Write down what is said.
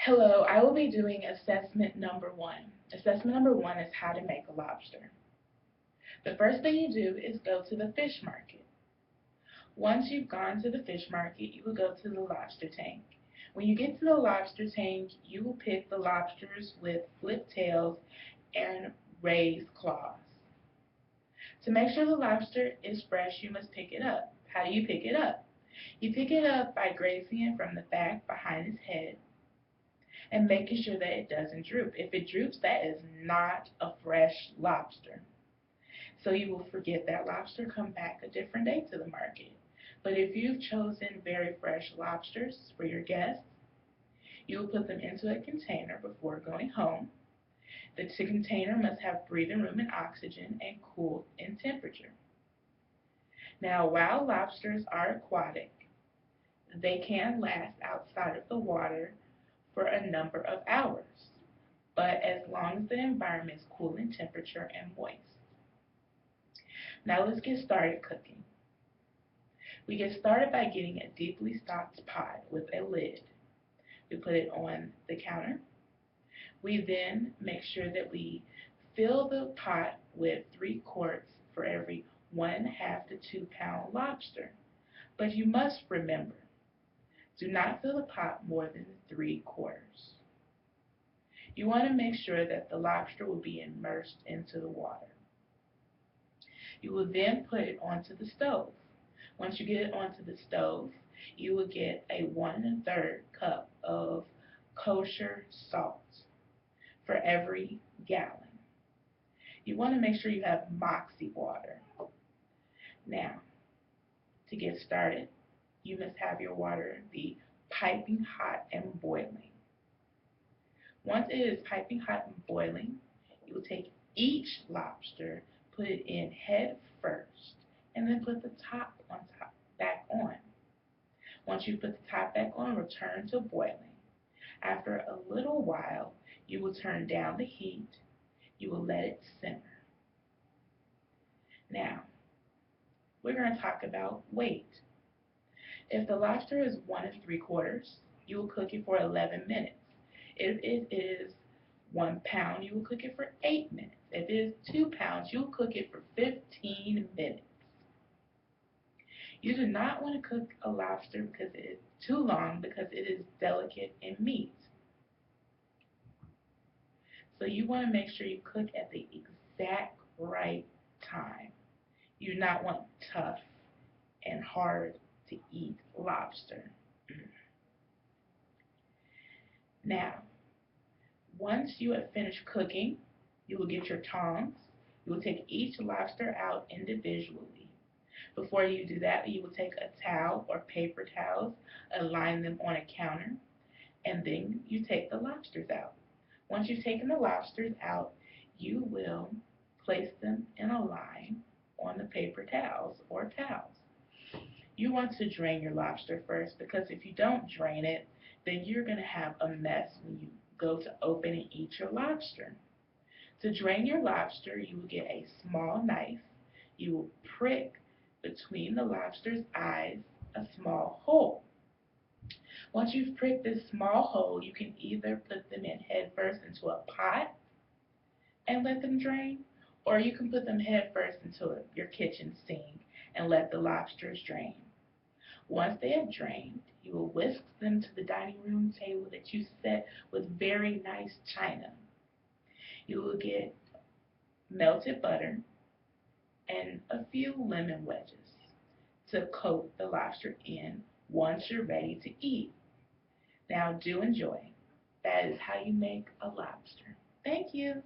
Hello, I will be doing assessment number one. Assessment number one is how to make a lobster. The first thing you do is go to the fish market. Once you've gone to the fish market, you will go to the lobster tank. When you get to the lobster tank, you will pick the lobsters with flip tails and raised claws. To make sure the lobster is fresh, you must pick it up. How do you pick it up? You pick it up by grazing it from the back behind its head and making sure that it doesn't droop. If it droops, that is not a fresh lobster. So you will forget that lobster, come back a different day to the market. But if you've chosen very fresh lobsters for your guests, you will put them into a container before going home. The container must have breathing room and oxygen and cool in temperature. Now, while lobsters are aquatic, they can last outside of the water for a number of hours, but as long as the environment is cool in temperature and moist. Now let's get started cooking. We get started by getting a deeply stocked pot with a lid. We put it on the counter. We then make sure that we fill the pot with 3 quarts for every 1.5 to 2 pound lobster. But you must remember, do not fill the pot more than 3 quarters. You want to make sure that the lobster will be immersed into the water. You will then put it onto the stove. Once you get it onto the stove, you will get a 1/3 cup of kosher salt for every gallon. You want to make sure you have moxie water. Now, to get started, you must have your water be piping hot and boiling. Once it is piping hot and boiling, you will take each lobster, put it in head first, and then put the top back on. Once you put the top back on, return to boiling. After a little while, you will turn down the heat. You will let it simmer. Now, we're going to talk about weight. If the lobster is 1 3/4, you will cook it for 11 minutes. If it is 1 pound, you will cook it for 8 minutes. If it is 2 pounds, you will cook it for 15 minutes. You do not want to cook a lobster because it is too long because it is delicate in meat. So you want to make sure you cook at the exact right time. You do not want tough and hard to eat lobster. Now, once you have finished cooking, you will get your tongs. You will take each lobster out individually. Before you do that, you will take a towel or paper towels, align them on a counter, and then you take the lobsters out. Once you've taken the lobsters out, you will place them in a line on the paper towels or towels. You want to drain your lobster first because if you don't drain it, then you're going to have a mess when you go to open and eat your lobster. To drain your lobster, you will get a small knife. You will prick between the lobster's eyes a small hole. Once you've pricked this small hole, you can either put them in head first into a pot and let them drain, or you can put them head first into your kitchen sink and let the lobsters drain. Once they have drained, you will whisk them to the dining room table that you set with very nice china. You will get melted butter and a few lemon wedges to coat the lobster in once you're ready to eat. Now do enjoy. That is how you make a lobster. Thank you.